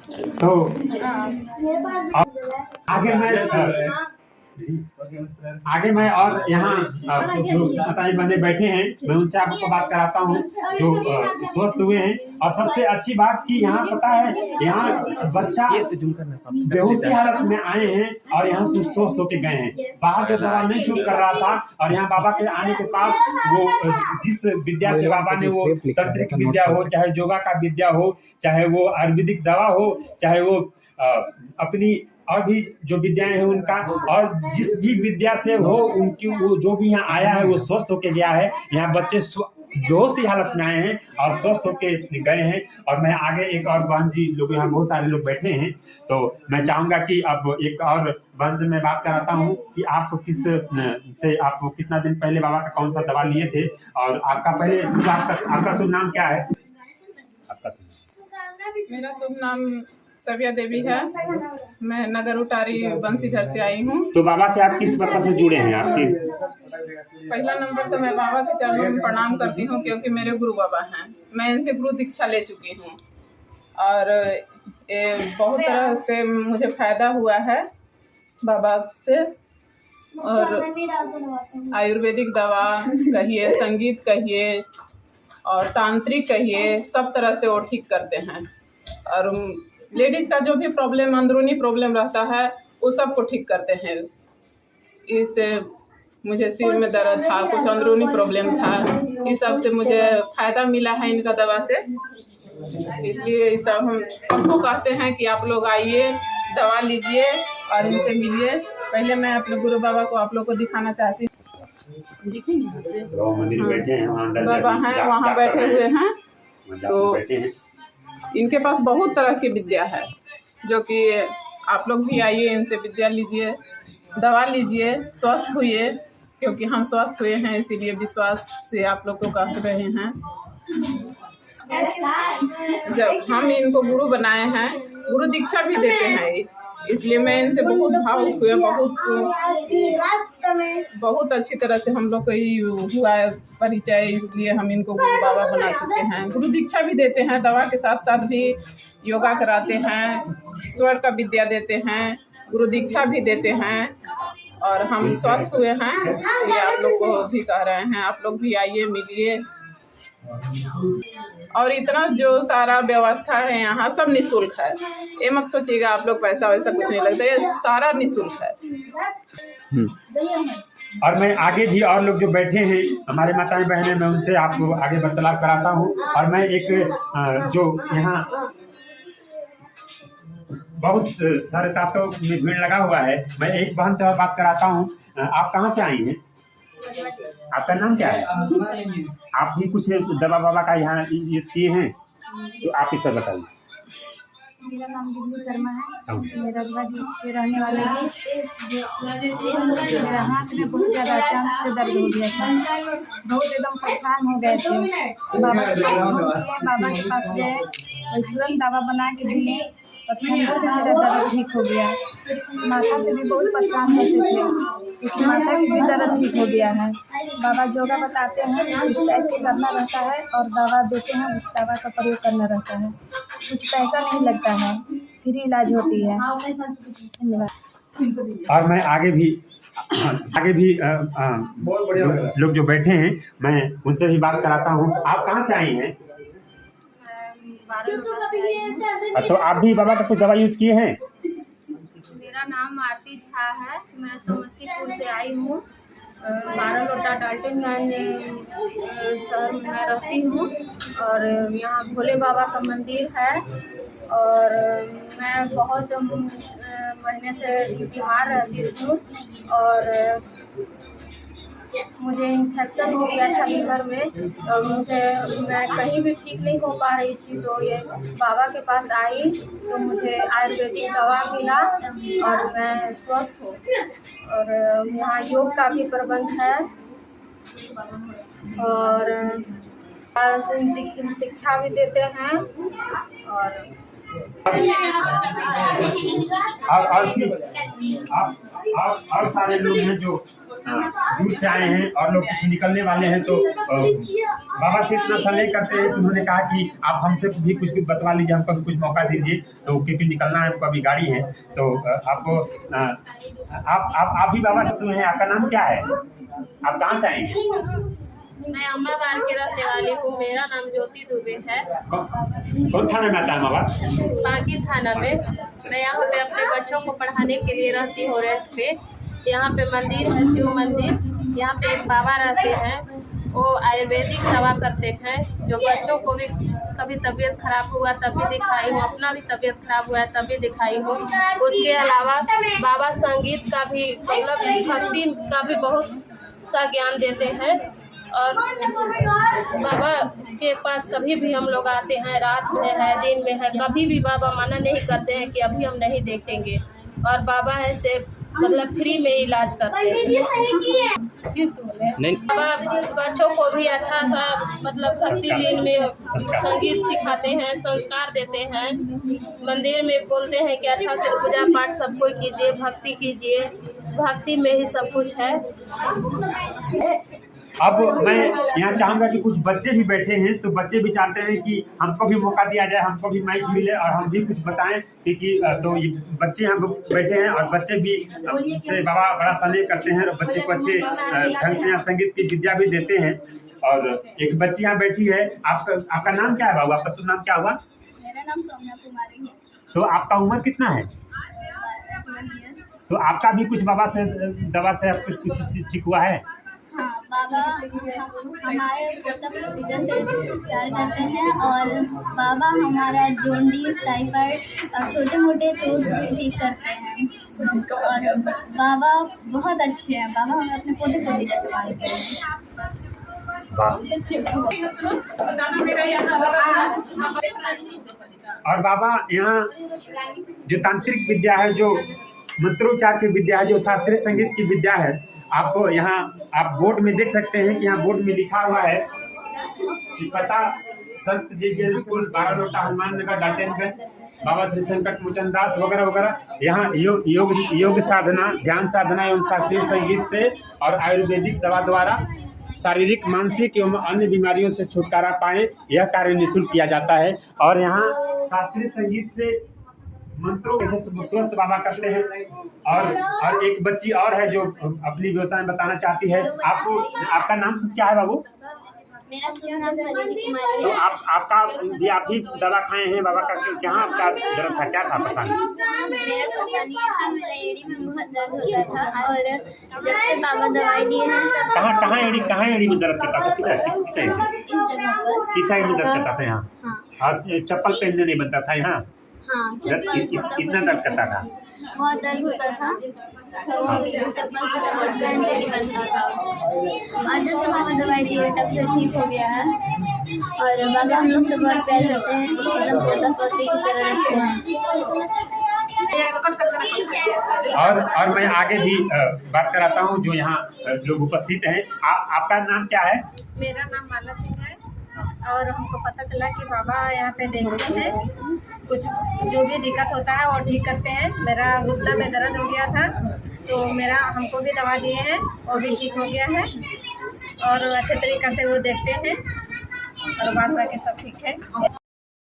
तो आगे मैं और यहाँ जो माताएं बहने बैठे हैं मैं उनसे आपको बात कराता हूँ जो स्वस्थ हुए हैं। और सबसे अच्छी बात कि यहाँ पता है यहाँ बच्चा बेहोशी हालत में आए हैं और यहाँ से स्वस्थ होके गए हैं। बाहर का दवा नहीं सूट कर रहा था और यहाँ बाबा के आने के पास वो जिस विद्या से बाबा ने वो तंत्रिक विद्या हो, चाहे योगा का विद्या हो, चाहे वो आयुर्वेदिक दवा हो, चाहे वो अपनी और भी जो विद्याएं हैं उनका, और जिस भी विद्या से हो उनकी वो जो भी यहाँ आया है वो स्वस्थ होके गया है। यहाँ बच्चे बेहोशी हालत में आए हैं और स्वस्थ होके गए हैं। और मैं आगे एक और बहन जी लोग, यहाँ बहुत सारे लोग बैठे हैं, तो मैं चाहूंगा कि अब एक और बहन से मैं बात कराता हूँ कि आप किस से आप कितना दिन पहले बाबा का कौन सा दवा लिए थे और आपका पहले आपका शुभ नाम क्या है? आपका मेरा शुभ नाम सविया देवी है। मैं नगर उटारी बंसीधर से आई हूँ। तो बाबा से आप किस पर्पज से जुड़े हैं? आपके पहला नंबर तो मैं बाबा के चरणों में प्रणाम करती हूँ क्योंकि मेरे गुरु बाबा हैं। मैं इनसे गुरु दीक्षा ले चुकी हूँ और बहुत तरह से मुझे फायदा हुआ है बाबा से। और आयुर्वेदिक दवा कहिए, संगीत कहिए और तांत्रिक कहिए, सब तरह से वो ठीक करते हैं। और लेडीज का जो भी प्रॉब्लम, अंदरूनी प्रॉब्लम रहता है वो सब को ठीक करते हैं। इससे मुझे सिर में दर्द था, कुछ अंदरूनी प्रॉब्लम था, इस सब से मुझे फ़ायदा मिला है इनका दवा से। इसलिए ये सब हम सबको कहते हैं कि आप लोग आइए, दवा लीजिए और इनसे मिलिए। पहले मैं अपने गुरु बाबा को आप लोग को दिखाना चाहती हूँ। बाबा हैं वहाँ बैठे हुए हैं, तो इनके पास बहुत तरह की विद्या है जो कि आप लोग भी आइए, इनसे विद्या लीजिए, दवा लीजिए, स्वस्थ हुए। क्योंकि हम स्वस्थ हुए हैं इसीलिए विश्वास से आप लोग को कह रहे हैं। जब हम इनको गुरु बनाए हैं, गुरु दीक्षा भी देते हैं, इसलिए मैं इनसे बहुत भावुक हुए। बहुत अच्छी तरह से हम लोग को हुआ है परिचय, इसलिए हम इनको गुरु बाबा बना चुके हैं। गुरु दीक्षा भी देते हैं, दवा के साथ साथ भी योगा कराते हैं, स्वर का विद्या देते हैं, गुरु दीक्षा भी देते हैं और हम स्वस्थ हुए हैं। इसलिए आप लोग को भी कह रहे हैं, आप लोग भी आइए, मिलिए। और इतना जो सारा व्यवस्था है यहाँ सब निःशुल्क है। ये मत सोचिएगा आप लोग पैसा वैसा कुछ नहीं लगता, ये सारा निःशुल्क है। और मैं आगे भी और लोग जो बैठे हैं हमारे माताएं बहनें, मैं उनसे आपको आगे वार्तालाप कराता हूँ। और मैं एक जो यहाँ बहुत सारे तातों में भीड़ लगा हुआ है, मैं एक बहन से और बात कराता हूँ। आप कहाँ से आई हैं? आपका नाम क्या है? आप भी कुछ दवा बाबा का यहाँ यूज किए हैं, तो आप इस पर बताइए। मेरा नाम गिन्नी शर्मा है, मैं रजवा के रहने वाले हैं। मेरा हाथ में बहुत ज़्यादा अचानक से दर्द हो गया था, बहुत एकदम परेशान हो गए थे। बाबा के पास गए और तुरंत दवा बना के दिए और 6 दिन में मेरा दर्द ठीक हो गया। माथा से भी बहुत परेशान होते थे क्योंकि माथा की भी दर्द ठीक हो गया है। बाबा योगा बताते हैं, इस टाइप के करना रहता है और दवा देते हैं, उस दवा का प्रयोग करना रहता है। कुछ पैसा नहीं लगता है, फ्री इलाज होती है। और मैं आगे भी लोग जो बैठे हैं मैं उनसे भी बात कराता हूँ। आप कहाँ से आई हैं? तो आप भी बाबा का कुछ दवा यूज किए हैं? मेरा नाम आरती झा है, मैं समस्तीपुर से आई हूँ। 12 लोटा डाल्टनगंज शहर में मैं रहती हूँ और यहाँ भोले बाबा का मंदिर है। और मैं बहुत महीने से बीमार रहती हूँ और मुझे इन्फेक्शन हो गया था लीवर में और मैं कहीं भी ठीक नहीं हो पा रही थी। तो ये बाबा के पास आई तो मुझे आयुर्वेदिक दवा मिला और मैं स्वस्थ हूँ। और यहाँ योग का भी प्रबंध है और शिक्षा भी देते हैं। और सारे लोग हैं जो दूर से आए हैं और लोग कुछ निकलने वाले हैं, तो बाबा से इतना स्नेह करते हैं कि उन्होंने कहा कि आप हमसे भी कुछ बतवा लीजिए, हमको भी कुछ मौका दीजिए, तो क्योंकि निकलना है, हमको अभी गाड़ी है। तो आपको आप भी बाबा से सुने हैं। आपका नाम क्या है? आप कहाँ से आएंगे? मैं अम्बाबाद के रहने वाली हूँ। मेरा नाम ज्योति दुबे है। कौन थाना में आता है अम्बाबाद? बाकी थाना में। मैं यहाँ पे अपने बच्चों को पढ़ाने के लिए रहती हूँ रेस्ट पे। यहाँ पे मंदिर है, शिव मंदिर। यहाँ पे एक बाबा रहते हैं, वो आयुर्वेदिक दवा करते हैं। जो बच्चों को भी कभी तबीयत खराब हुआ तब भी दिखाई हूँ, अपना भी तबीयत खराब हुआ है तब भी दिखाई हूँ। उसके अलावा बाबा संगीत का भी मतलब भक्ति का भी बहुत सा ज्ञान देते हैं। और बाबा के पास कभी भी हम लोग आते हैं, रात में है, दिन में है, कभी भी बाबा मना नहीं करते हैं कि अभी हम नहीं देखेंगे। और बाबा है से मतलब फ्री में इलाज करते हैं। बाबा बच्चों को भी अच्छा सा मतलब भक्ति लीन में संगीत सिखाते हैं, संस्कार देते हैं। मंदिर में बोलते हैं कि अच्छा से पूजा पाठ सब कोई कीजिए, भक्ति कीजिए, भक्ति में ही सब कुछ है। अब मैं यहाँ चाहूँगा कि कुछ बच्चे भी बैठे हैं, तो बच्चे भी चाहते हैं कि हमको भी मौका दिया जाए, हमको भी माइक मिले और हम भी कुछ बताएं, क्योंकि तो ये बच्चे यहाँ बैठे हैं और बच्चे भी से बाबा बड़ा स्नेह करते हैं और बच्चे को अच्छे ढंग से यहाँ संगीत की विद्या भी देते हैं। और एक बच्ची यहाँ बैठी है। आपका नाम क्या है बाबू? आपका शुभ नाम क्या हुआ? मेरा नाम सौम्या कुमारी है। तो आपका उम्र कितना है? तो आपका भी कुछ बाबा से दवा से कुछ ठीक हुआ है? हाँ, बाबा हमारे पोता भतीजा से प्यार करते हैं और बाबा हमारा जॉन्डिस, टाइफाइड और छोटे मोटे चोट्स भी ठीक करते हैं। और बाबा बहुत अच्छे हैं। बाबा हमें अपने पोते पोती जैसे मानते हैं। और बाबा यहाँ जो तांत्रिक विद्या है, जो मंत्रोच्चार की विद्या है, जो शास्त्रीय संगीत की विद्या है, आपको यहाँ आप बोर्ड में देख सकते हैं कि यहाँ बोर्ड में लिखा हुआ है कि पता संत जेवियर स्कूल, बारालोटा, हनुमान नगर, डाल्टनगंज, बाबा श्री संकट मोचन दास वगैरह वगैरह। यहाँ योग साधना, ध्यान साधना एवं शास्त्रीय संगीत से और आयुर्वेदिक दवा द्वारा शारीरिक, मानसिक एवं अन्य बीमारियों से छुटकारा पाएं, यह कार्य निःशुल्क किया जाता है। और यहाँ शास्त्रीय संगीत से मंत्रों कैसे स्वस्थ बाबा करते हैं। और एक बच्ची और है जो अपनी व्यवस्थाएं बताना चाहती है। आपका नाम सब क्या है बाबू? मेरा शुभ नाम परिधि कुमारी है। तो आप भी दवा खाए हैं बाबा का? क्या आपका दर्द था, क्या था परेशानी? मेरा परेशानी ये थी, मेरा एड़ी में बहुत दर्द होता था और जब से बाबा दवाई दिए हैं तब कहाँ एड़ी में दर्द करता था? किस साइड में दर्द करता था? यहाँ। और चप्पल पहनने नहीं बनता था यहाँ? हाँ, कितना दर्द करता था? बहुत दर्द होता था, चप्पल से कपड़े पहन के निकलता था। और जब से बाबा दवाई दिए तब से ठीक हो गया है। और बाबा हम लोग से बहुत प्यार करते हैं, एकदम पोता पोती की तरह रखते हैं। और मैं आगे भी बात कराता हूँ जो यहाँ लोग उपस्थित हैं। आपका नाम क्या है? मेरा नाम माला सिंह है। और हमको पता चला कि बाबा यहाँ पे देखते हैं, कुछ जो भी दिक्कत होता है वो ठीक करते हैं। मेरा घुटना में दर्द हो गया था तो हमको भी दवा दिए हैं, वो भी ठीक हो गया है। और अच्छे तरीक़े से वो देखते हैं और बाद बाकी सब ठीक है।